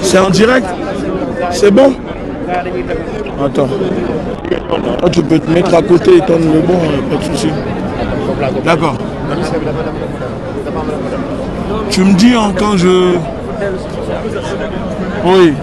C'est en direct? C'est bon? Attends. Toi, tu peux te mettre à côté et tendre le bon, pas de souci. D'accord. Tu me dis hein, quand je... Oui.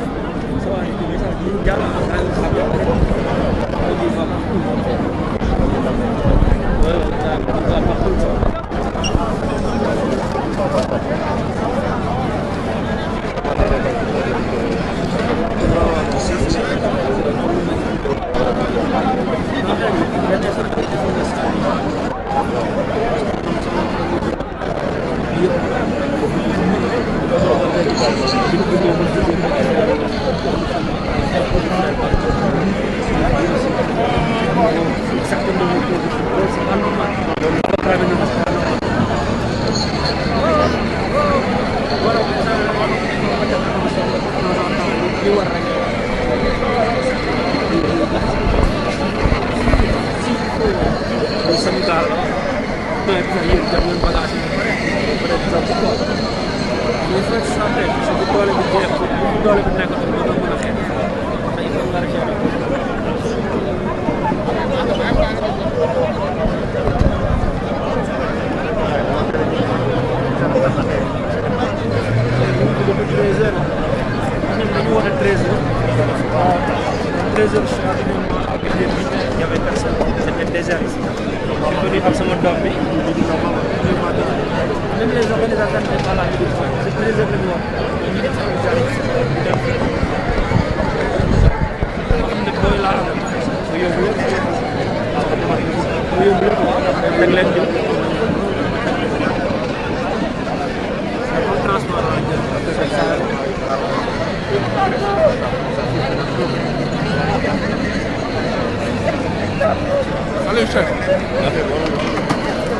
Allez, chef.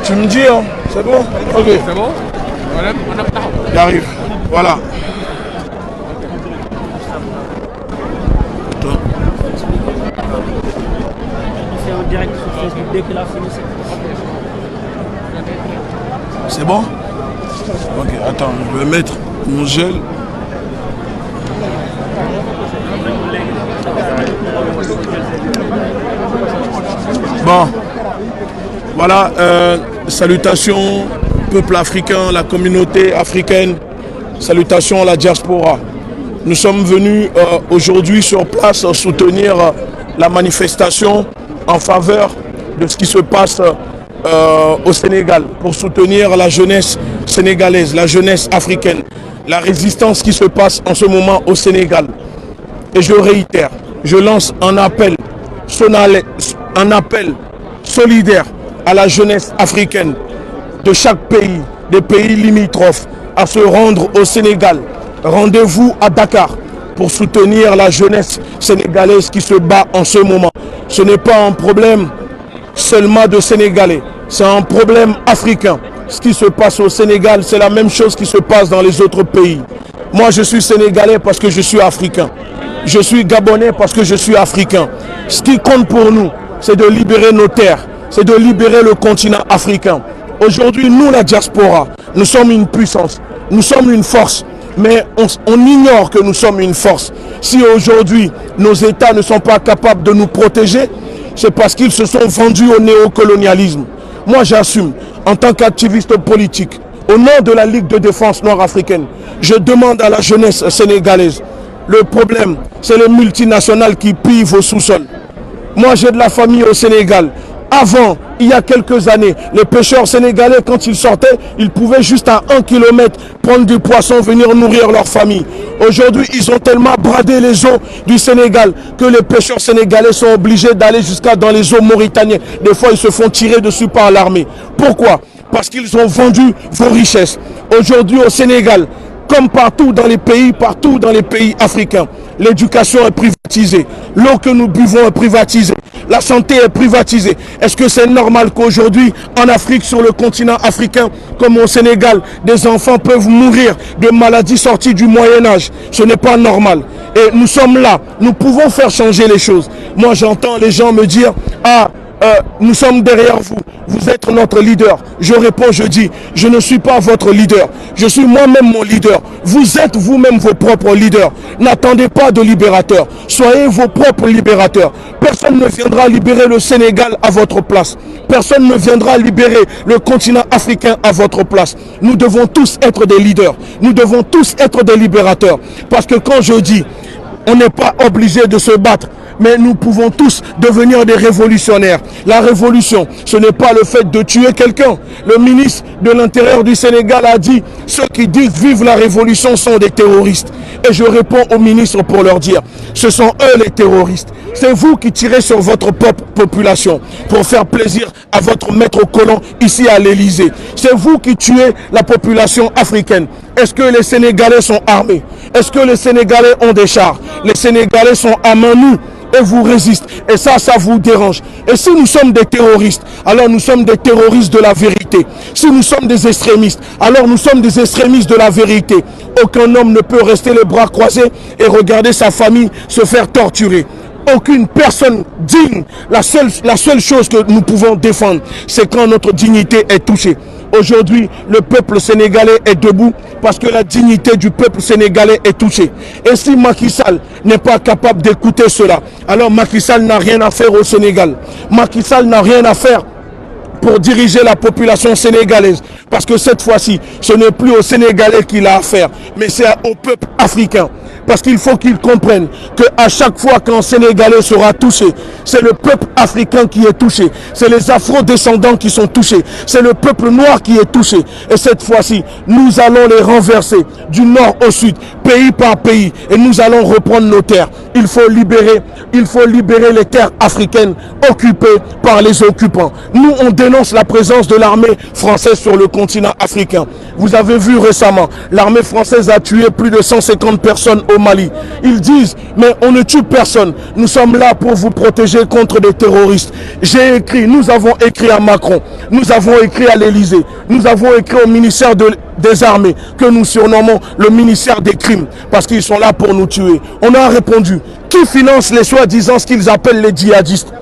Tu me dis, hein, c'est bon? Ok. C'est bon? On a pas. J'arrive. Voilà. C'est en direct sur Facebook dès que la fini. C'est bon? Ok, attends, je vais mettre mon gel. Bon, voilà, salutations peuple africain, la communauté africaine, salutations à la diaspora. Nous sommes venus aujourd'hui sur place soutenir la manifestation en faveur de ce qui se passe au Sénégal, pour soutenir la jeunesse sénégalaise, la jeunesse africaine, la résistance qui se passe en ce moment au Sénégal. Et je réitère, je lance un appel solidaire à la jeunesse africaine de chaque pays, des pays limitrophes, à se rendre au Sénégal. Rendez-vous à Dakar pour soutenir la jeunesse sénégalaise qui se bat en ce moment. Ce n'est pas un problème seulement de Sénégalais, c'est un problème africain. Ce qui se passe au Sénégal, c'est la même chose qui se passe dans les autres pays. Moi, je suis sénégalais parce que je suis africain. Je suis gabonais parce que je suis africain. Ce qui compte pour nous, c'est de libérer nos terres, c'est de libérer le continent africain. Aujourd'hui, nous, la diaspora, nous sommes une puissance, nous sommes une force, mais on ignore que nous sommes une force. Si aujourd'hui, nos États ne sont pas capables de nous protéger, c'est parce qu'ils se sont vendus au néocolonialisme. Moi, j'assume, en tant qu'activiste politique, au nom de la Ligue de défense nord-africaine, je demande à la jeunesse sénégalaise, le problème, c'est les multinationales qui pillent vos sous-sols. Moi, j'ai de la famille au Sénégal. Avant, il y a quelques années, les pêcheurs sénégalais, quand ils sortaient, ils pouvaient juste à 1 kilomètre prendre du poisson, venir nourrir leur famille. Aujourd'hui, ils ont tellement bradé les eaux du Sénégal que les pêcheurs sénégalais sont obligés d'aller jusqu'à dans les eaux mauritaniennes. Des fois, ils se font tirer dessus par l'armée. Pourquoi? Parce qu'ils ont vendu vos richesses. Aujourd'hui, au Sénégal, comme partout dans les pays africains, l'éducation est privatisée, l'eau que nous buvons est privatisée, la santé est privatisée. Est-ce que c'est normal qu'aujourd'hui, en Afrique, sur le continent africain, comme au Sénégal, des enfants peuvent mourir de maladies sorties du Moyen-Âge? Ce n'est pas normal. Et nous sommes là, nous pouvons faire changer les choses. Moi, j'entends les gens me dire, nous sommes derrière vous, vous êtes notre leader. Je réponds, je dis, je ne suis pas votre leader, je suis moi-même mon leader. Vous êtes vous-même vos propres leaders. N'attendez pas de libérateurs. Soyez vos propres libérateurs. Personne ne viendra libérer le Sénégal à votre place. Personne ne viendra libérer le continent africain à votre place. Nous devons tous être des leaders. Nous devons tous être des libérateurs. Parce que quand je dis, on n'est pas obligé de se battre, mais nous pouvons tous devenir des révolutionnaires. La révolution, ce n'est pas le fait de tuer quelqu'un. Le ministre de l'Intérieur du Sénégal a dit, ceux qui disent vive la révolution sont des terroristes. Et je réponds au ministre pour leur dire, ce sont eux les terroristes. C'est vous qui tirez sur votre propre population pour faire plaisir à votre maître colon ici à l'Élysée. C'est vous qui tuez la population africaine. Est-ce que les Sénégalais sont armés? Est-ce que les Sénégalais ont des chars? Les Sénégalais sont à main nue et vous résistent. Et ça vous dérange. Et si nous sommes des terroristes, alors nous sommes des terroristes de la vérité. Si nous sommes des extrémistes, alors nous sommes des extrémistes de la vérité. Aucun homme ne peut rester les bras croisés et regarder sa famille se faire torturer. Aucune personne digne. La seule chose que nous pouvons défendre, c'est quand notre dignité est touchée. Aujourd'hui, le peuple sénégalais est debout parce que la dignité du peuple sénégalais est touchée. Et si Macky Sall n'est pas capable d'écouter cela, alors Macky Sall n'a rien à faire au Sénégal. Macky Sall n'a rien à faire pour diriger la population sénégalaise. Parce que cette fois-ci, ce n'est plus aux Sénégalais qu'il a affaire, mais c'est au peuple africain. Parce qu'il faut qu'ils comprennent qu'à chaque fois qu'un Sénégalais sera touché, c'est le peuple africain qui est touché. C'est les afro-descendants qui sont touchés. C'est le peuple noir qui est touché. Et cette fois-ci, nous allons les renverser du nord au sud, pays par pays. Et nous allons reprendre nos terres. Il faut libérer les terres africaines occupées par les occupants. Nous, on dénonce la présence de l'armée française sur le continent africain. Vous avez vu récemment, l'armée française a tué plus de 150 personnes au Mali. Ils disent, mais on ne tue personne. Nous sommes là pour vous protéger contre des terroristes. Nous avons écrit à Macron, nous avons écrit à l'Élysée, nous avons écrit au ministère des Armées, que nous surnommons le ministère des Crimes, parce qu'ils sont là pour nous tuer. On a répondu, qui finance les soi-disant ce qu'ils appellent les djihadistes?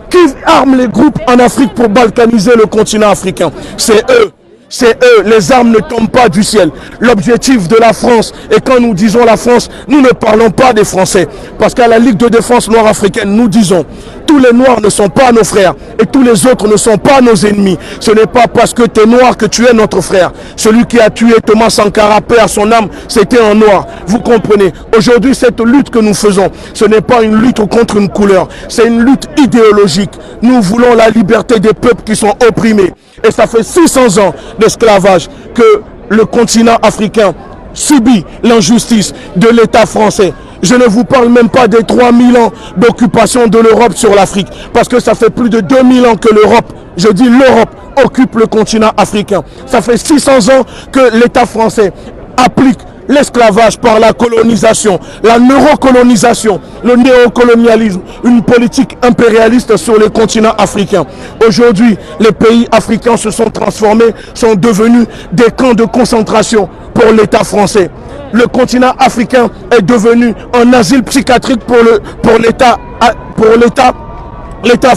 Qui arme les groupes en Afrique pour balkaniser le continent africain? C'est eux. C'est eux, les armes ne tombent pas du ciel. L'objectif de la France, et quand nous disons la France, nous ne parlons pas des Français. Parce qu'à la Ligue de défense noire africaine, nous disons, tous les Noirs ne sont pas nos frères, et tous les autres ne sont pas nos ennemis. Ce n'est pas parce que tu es noir que tu es notre frère. Celui qui a tué Thomas Sankara, paix à son âme, c'était un noir. Vous comprenez? Aujourd'hui, cette lutte que nous faisons, ce n'est pas une lutte contre une couleur, c'est une lutte idéologique. Nous voulons la liberté des peuples qui sont opprimés. Et ça fait 600 ans d'esclavage que le continent africain subit l'injustice de l'État français. Je ne vous parle même pas des 3000 ans d'occupation de l'Europe sur l'Afrique. Parce que ça fait plus de 2000 ans que l'Europe, je dis l'Europe, occupe le continent africain. Ça fait 600 ans que l'État français applique l'esclavage par la colonisation, la neurocolonisation, le néocolonialisme, une politique impérialiste sur le continent africain. Aujourd'hui, les pays africains se sont transformés, sont devenus des camps de concentration pour l'État français. Le continent africain est devenu un asile psychiatrique pour l'État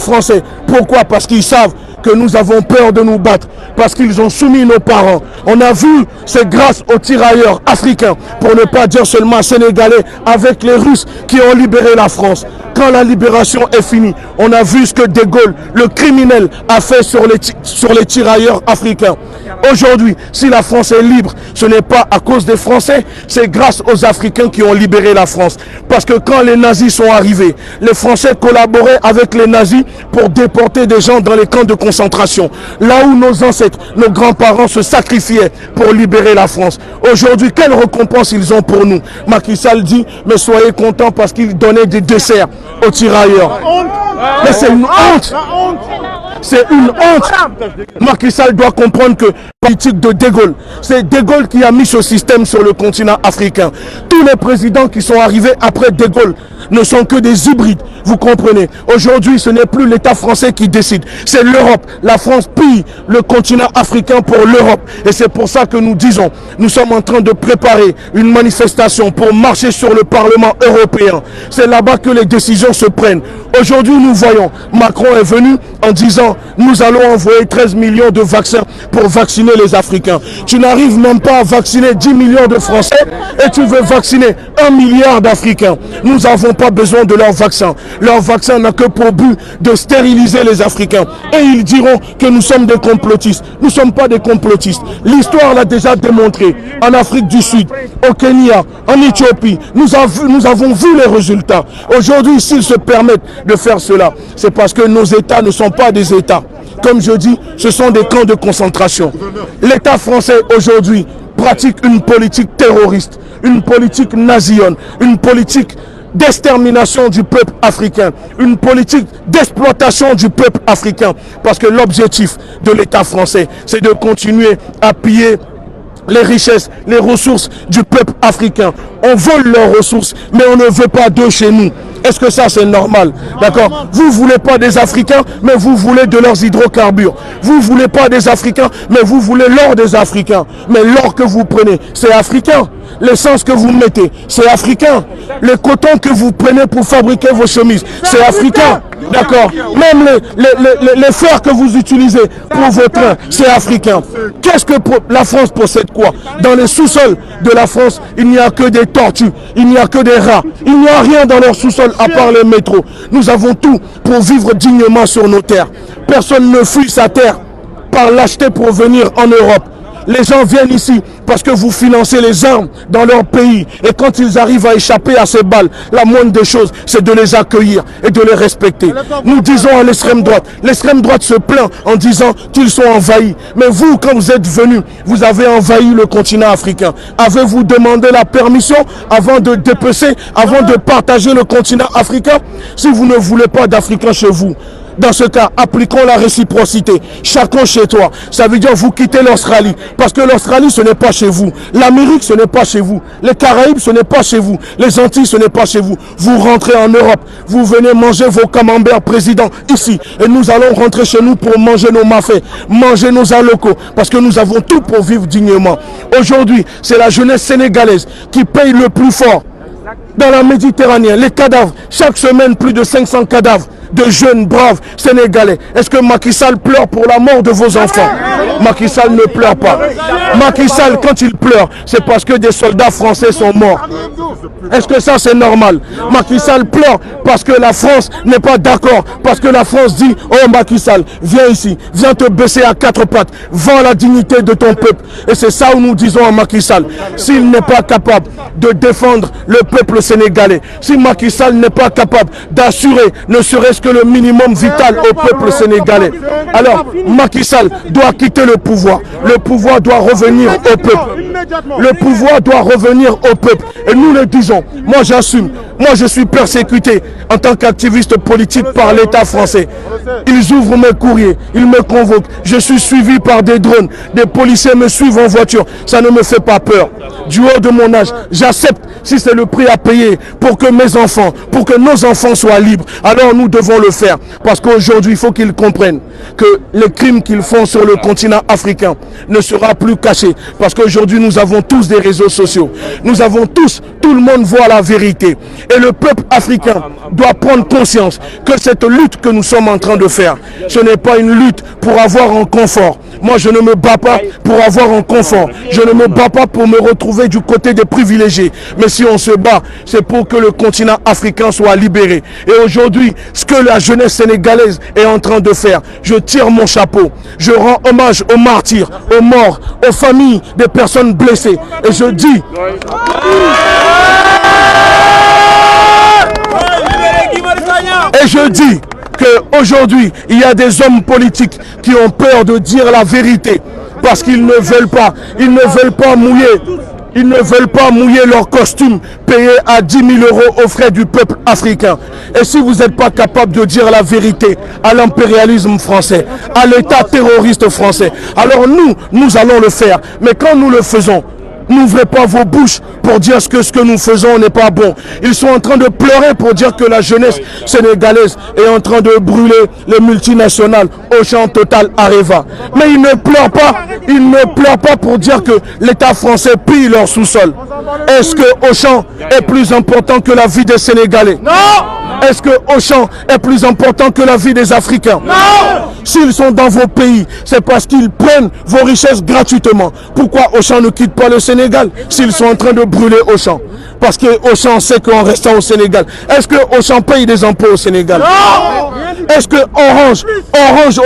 français. Pourquoi? Parce qu'ils savent que nous avons peur de nous battre, parce qu'ils ont soumis nos parents. On a vu, c'est grâce aux tirailleurs africains, pour ne pas dire seulement sénégalais, avec les Russes qui ont libéré la France. Quand la libération est finie, on a vu ce que De Gaulle, le criminel, a fait sur les tirailleurs africains. Aujourd'hui, si la France est libre, ce n'est pas à cause des Français, c'est grâce aux Africains qui ont libéré la France. Parce que quand les nazis sont arrivés, les Français collaboraient avec les nazis pour déporter des gens dans les camps de concentration. Là où nos ancêtres, nos grands-parents se sacrifiaient pour libérer la France. Aujourd'hui, quelle récompense ils ont pour nous? Macky Sall dit, mais soyez contents parce qu'ils donnaient des desserts aux tirailleurs. Mais c'est une honte. C'est une honte. Macky Sall doit comprendre que la politique de De Gaulle, c'est De Gaulle qui a mis ce système sur le continent africain. Tous les présidents qui sont arrivés après De Gaulle, ne sont que des hybrides. Vous comprenez? Aujourd'hui, ce n'est plus l'État français qui décide, c'est l'Europe. La France pille le continent africain pour l'Europe. Et c'est pour ça que nous disons, nous sommes en train de préparer une manifestation pour marcher sur le Parlement européen. C'est là-bas que les décisions se prennent. Aujourd'hui, nous voyons, Macron est venu en disant, nous allons envoyer 13 millions de vaccins pour vacciner les Africains. Tu n'arrives même pas à vacciner 10 millions de Français et tu veux vacciner 1 milliard d'Africains. Nous n'avons pas besoin de leurs vaccins. Leur vaccin n'a que pour but de stériliser les Africains. Et ils diront que nous sommes des complotistes. Nous ne sommes pas des complotistes. L'histoire l'a déjà démontré. En Afrique du Sud, au Kenya, en Éthiopie, nous avons vu les résultats. Aujourd'hui, s'ils se permettent de faire cela, c'est parce que nos États ne sont pas des États. Comme je dis, ce sont des camps de concentration. L'État français aujourd'hui pratique une politique terroriste, une politique nazione, une politique d'extermination du peuple africain, une politique d'exploitation du peuple africain. Parce que l'objectif de l'État français, c'est de continuer à piller les richesses, les ressources du peuple africain. On vole leurs ressources, mais on ne veut pas d'eux chez nous. Est-ce que ça c'est normal? D'accord? Vous ne voulez pas des Africains, mais vous voulez de leurs hydrocarbures. Vous ne voulez pas des Africains, mais vous voulez l'or des Africains. Mais l'or que vous prenez, c'est africain. L'essence que vous mettez, c'est africain. Le coton que vous prenez pour fabriquer vos chemises, c'est africain. D'accord? Même les fers que vous utilisez pour vos trains, c'est africain. Qu'est-ce que la France possède quoi? Dans les sous-sols de la France, il n'y a que des tortues, il n'y a que des rats. Il n'y a rien dans leur sous-sol à part les métros. Nous avons tout pour vivre dignement sur nos terres. Personne ne fuit sa terre par l'acheter pour venir en Europe. Les gens viennent ici parce que vous financez les armes dans leur pays. Et quand ils arrivent à échapper à ces balles, la moindre des choses, c'est de les accueillir et de les respecter. Nous disons à l'extrême droite se plaint en disant qu'ils sont envahis. Mais vous, quand vous êtes venus, vous avez envahi le continent africain. Avez-vous demandé la permission avant de dépecer, avant de partager le continent africain? Si vous ne voulez pas d'Africains chez vous, dans ce cas, appliquons la réciprocité. Chacun chez toi. Ça veut dire vous quittez l'Australie. Parce que l'Australie, ce n'est pas chez vous. L'Amérique, ce n'est pas chez vous. Les Caraïbes, ce n'est pas chez vous. Les Antilles, ce n'est pas chez vous. Vous rentrez en Europe. Vous venez manger vos camemberts présidents ici. Et nous allons rentrer chez nous pour manger nos mafés, manger nos alocos. Parce que nous avons tout pour vivre dignement. Aujourd'hui, c'est la jeunesse sénégalaise qui paye le plus fort. Dans la Méditerranée, les cadavres. Chaque semaine, plus de 500 cadavres de jeunes braves sénégalais. Est-ce que Macky Sall pleure pour la mort de vos enfants? Macky Sall ne pleure pas. Macky Sall, quand il pleure, c'est parce que des soldats français sont morts. Est-ce que ça c'est normal? Macky Sall pleure parce que la France n'est pas d'accord. Parce que la France dit, oh Macky Sall, viens ici, viens te baisser à quatre pattes, vends la dignité de ton peuple. Et c'est ça où nous disons à Macky Sall, s'il n'est pas capable de défendre le peuple sénégalais, si Macky Sall n'est pas capable d'assurer ne serait-ce que le minimum vital au peuple sénégalais, alors Macky Sall doit quitter le pouvoir. Le pouvoir doit revenir au peuple. Le pouvoir doit revenir au peuple. Et nous le disons, moi j'assume, moi je suis persécuté en tant qu'activiste politique par l'État français. Ils ouvrent mes courriers, ils me convoquent, je suis suivi par des drones, des policiers me suivent en voiture, ça ne me fait pas peur. Du haut de mon âge, j'accepte si c'est le prix à payer pour que mes enfants, pour que nos enfants soient libres, alors nous devons le faire. Parce qu'aujourd'hui, il faut qu'ils comprennent que les crimes qu'ils font sur le continent africain ne sera plus caché. Parce qu'aujourd'hui, nous avons tous des réseaux sociaux. Nous avons tous, tout le monde voit la vérité. Et le peuple africain doit prendre conscience que cette lutte que nous sommes en train de faire, ce n'est pas une lutte pour avoir un confort. Moi, je ne me bats pas pour avoir un confort. Je ne me bats pas pour me retrouver du côté des privilégiés. Mais si on se bat, c'est pour que le continent africain soit libéré. Et aujourd'hui, ce que la jeunesse sénégalaise est en train de faire, je tire mon chapeau. Je rends hommage aux martyrs, aux morts, aux familles des personnes blessées. Et je dis... Et je dis qu'aujourd'hui, il y a des hommes politiques qui ont peur de dire la vérité parce qu'ils ne veulent pas, ils ne veulent pas mouiller leur costume payé à 10 000 € aux frais du peuple africain. Et si vous n'êtes pas capable de dire la vérité à l'impérialisme français, à l'État terroriste français, alors nous allons le faire. Mais quand nous le faisons, N'ouvrez pas vos bouches pour dire que ce que nous faisons n'est pas bon. Ils sont en train de pleurer pour dire que la jeunesse sénégalaise est en train de brûler les multinationales Auchan, Total, Areva. Mais ils ne pleurent pas pour dire que l'État français pille leur sous-sol. Est-ce que Auchan est plus important que la vie des Sénégalais? Non! Est-ce que Auchan est plus important que la vie des Africains? Non! S'ils sont dans vos pays, c'est parce qu'ils prennent vos richesses gratuitement. Pourquoi Auchan ne quitte pas le Sénégal s'ils sont en train de brûler Auchan? Parce que Auchan sait qu'en restant au Sénégal, est-ce que Auchan paye des impôts au Sénégal? Non! Est-ce que Orange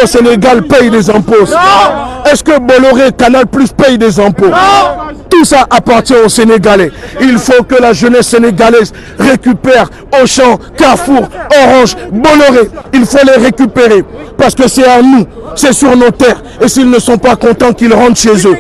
au Sénégal paye des impôts? Non! Est-ce que Bolloré, Canal Plus paye des impôts? Non! Tout ça appartient aux Sénégalais. Il faut que la jeunesse sénégalaise récupère Auchan, Carrefour, Orange, Bolloré. Il faut les récupérer parce que c'est à nous, c'est sur nos terres. Et s'ils ne sont pas contents, qu'ils rentrent chez eux.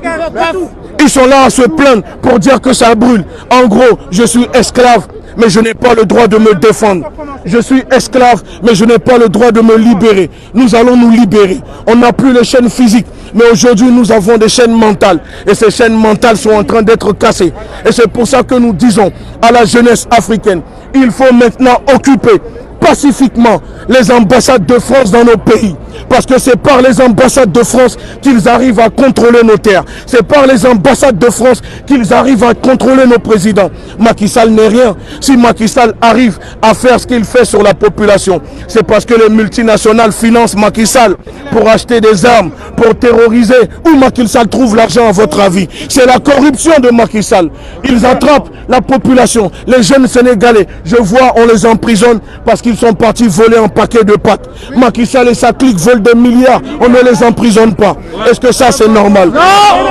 Ils sont là à se plaindre pour dire que ça brûle. En gros, je suis esclave, mais je n'ai pas le droit de me défendre. Je suis esclave, mais je n'ai pas le droit de me libérer. Nous allons nous libérer. On n'a plus les chaînes physiques, mais aujourd'hui nous avons des chaînes mentales. Et ces chaînes mentales sont en train d'être cassées. Et c'est pour ça que nous disons à la jeunesse africaine, il faut maintenant occuper pacifiquement les ambassades de France dans nos pays. Parce que c'est par les ambassades de France qu'ils arrivent à contrôler nos terres. C'est par les ambassades de France qu'ils arrivent à contrôler nos présidents. Macky Sall n'est rien. Si Macky Sall arrive à faire ce qu'il fait sur la population, c'est parce que les multinationales financent Macky Sall pour acheter des armes, pour terroriser. Où Macky Sall trouve l'argent à votre avis? C'est la corruption de Macky Sall. Ils attrapent la population, les jeunes Sénégalais. Je vois, on les emprisonne parce qu'ils sont partis voler un paquet de pâtes. Macky Sall et sa clique veulent des milliards, on ne les emprisonne pas. Est-ce que ça c'est normal?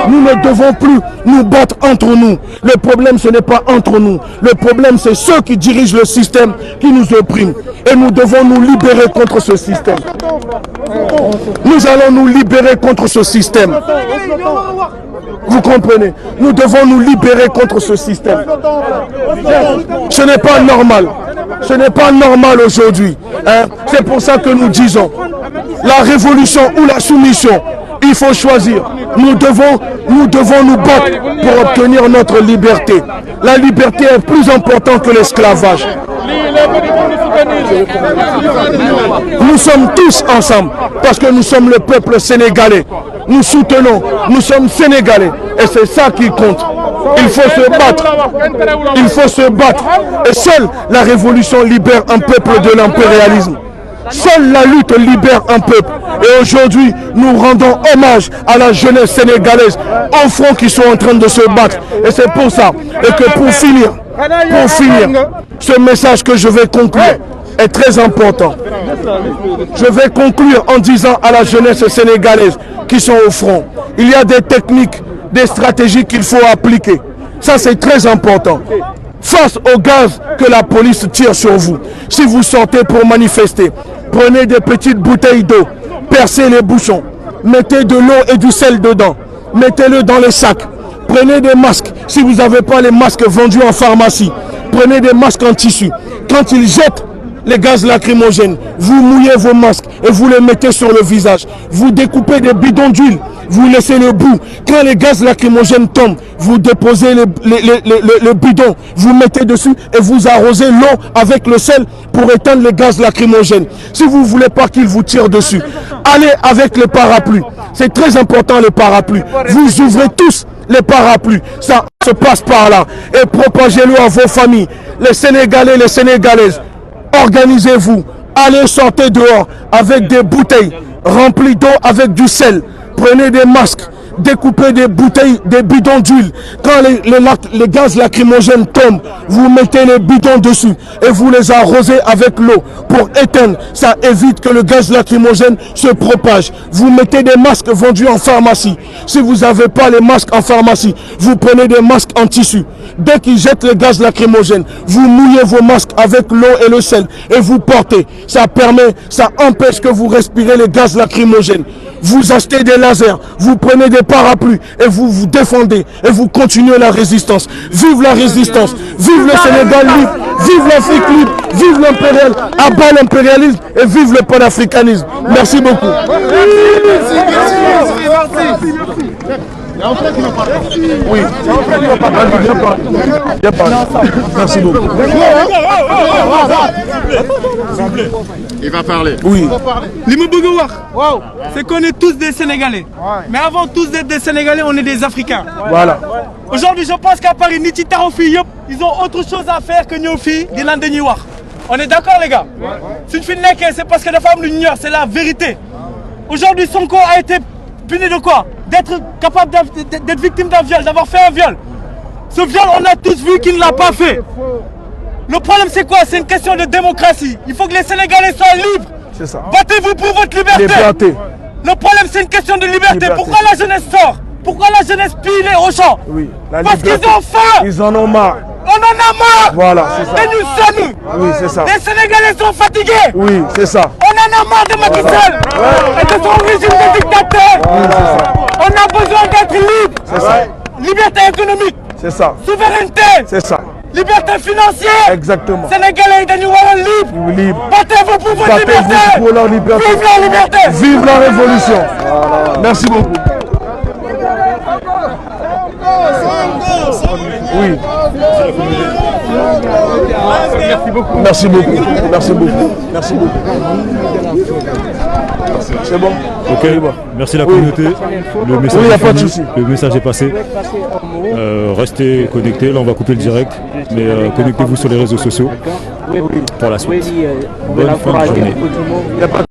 Nous ne devons plus nous battre entre nous. Le problème ce n'est pas entre nous. Le problème c'est ceux qui dirigent le système qui nous oppriment. Et nous devons nous libérer contre ce système. Nous allons nous libérer contre ce système. Vous comprenez? Nous devons nous libérer contre ce système. Ce n'est pas normal. Ce n'est pas normal aujourd'hui. Hein? C'est pour ça que nous disons, la révolution ou la soumission, il faut choisir. Nous devons nous battre pour obtenir notre liberté. La liberté est plus importante que l'esclavage. Nous sommes tous ensemble parce que nous sommes le peuple sénégalais. Nous soutenons, nous sommes sénégalais et c'est ça qui compte. Il faut se battre. Il faut se battre. Et seule la révolution libère un peuple de l'impérialisme. Seule la lutte libère un peuple. Et aujourd'hui, nous rendons hommage à la jeunesse sénégalaise, aux fronts qui sont en train de se battre. Et c'est pour ça. Et que pour finir, ce message que je vais conclure est très important. Je vais conclure en disant à la jeunesse sénégalaise qui sont au front, il y a des techniques, des stratégies qu'il faut appliquer. Ça, c'est très important. Face au gaz que la police tire sur vous, si vous sortez pour manifester, prenez des petites bouteilles d'eau, percez les bouchons, mettez de l'eau et du sel dedans, mettez-le dans les sacs, prenez des masques, si vous n'avez pas les masques vendus en pharmacie, prenez des masques en tissu. Quand ils jettent les gaz lacrymogènes, vous mouillez vos masques et vous les mettez sur le visage. Vous découpez des bidons d'huile, vous laissez le bout. Quand les gaz lacrymogènes tombent, vous déposez le bidon, vous mettez dessus et vous arrosez l'eau avec le sel pour éteindre les gaz lacrymogènes. Si vous ne voulez pas qu'ils vous tirent dessus, allez avec les parapluies. C'est très important les parapluies. Vous ouvrez tous les parapluies. Ça se passe par là. Et propagez-le à vos familles. Les Sénégalais, les Sénégalaises, organisez-vous. Allez sortir dehors avec des bouteilles remplies d'eau avec du sel. Prenez des masques, découpez des bouteilles, des bidons d'huile. Quand les gaz lacrymogènes tombent, vous mettez les bidons dessus et vous les arrosez avec l'eau pour éteindre. Ça évite que le gaz lacrymogène se propage. Vous mettez des masques vendus en pharmacie. Si vous n'avez pas les masques en pharmacie, vous prenez des masques en tissu. Dès qu'ils jettent le gaz lacrymogène, vous mouillez vos masques avec l'eau et le sel et vous portez. Ça empêche que vous respirez les gaz lacrymogènes. Vous achetez des lasers, vous prenez des parapluies et vous vous défendez et vous continuez la résistance. Vive la résistance, vive le Sénégal libre, vive l'Afrique libre, vive l'impérial, abat l'impérialisme et vive le panafricanisme. Merci beaucoup. Merci. Oui. Merci beaucoup. Il va parler. Oui. Li ma bëgg a wax, c'est qu'on est tous des Sénégalais. Mais avant tous d'être des Sénégalais, on est des Africains. Voilà. Aujourd'hui, je pense qu'à Paris, nit yi taxaw fii yëpp, ils ont autre chose à faire que ñëw fii di naan dañuy wax. On est d'accord les gars? Suñ fi nekkee, c'est parce que dafa am lu ñu ñor, c'est la vérité. Aujourd'hui, Sonko a été puni de quoi? D'être capable d'être victime d'un viol, d'avoir fait un viol. Ce viol, on a tous vu qu'il ne l'a pas fait. Le problème, c'est quoi? C'est une question de démocratie. Il faut que les Sénégalais soient libres. C'est ça. Battez-vous pour votre liberté. Liberté. Le problème, c'est une question de liberté. Liberté. Pourquoi la jeunesse sort? Pourquoi la jeunesse pile au champ? Oui. La Parce qu'ils liberté. ont faim. Ils en ont marre. On en a marre. Voilà, c'est ça. Et nous sommes. Oui, c'est ça. Les Sénégalais sont fatigués. Oui, c'est ça. On en a marre de Macky Sall et de son régime de dictateur. On a besoin d'être libre. C'est ça. Liberté économique, C'est ça. souveraineté, C'est ça. liberté financière. Exactement. Sénégalais yi dañu war a libre. Libre. Battez-vous pour votre liberté. Battez-vous pour leur liberté. Vive la liberté. Vive la révolution. Merci beaucoup. Oui. Merci beaucoup. Merci beaucoup. Merci beaucoup. C'est bon? Ok, merci la communauté. Le message, Oui, y a est pas de fini. souci. Le message est passé. Restez connectés. Là, on va couper le direct. Mais connectez-vous sur les réseaux sociaux pour la suite. Bonne fin de journée.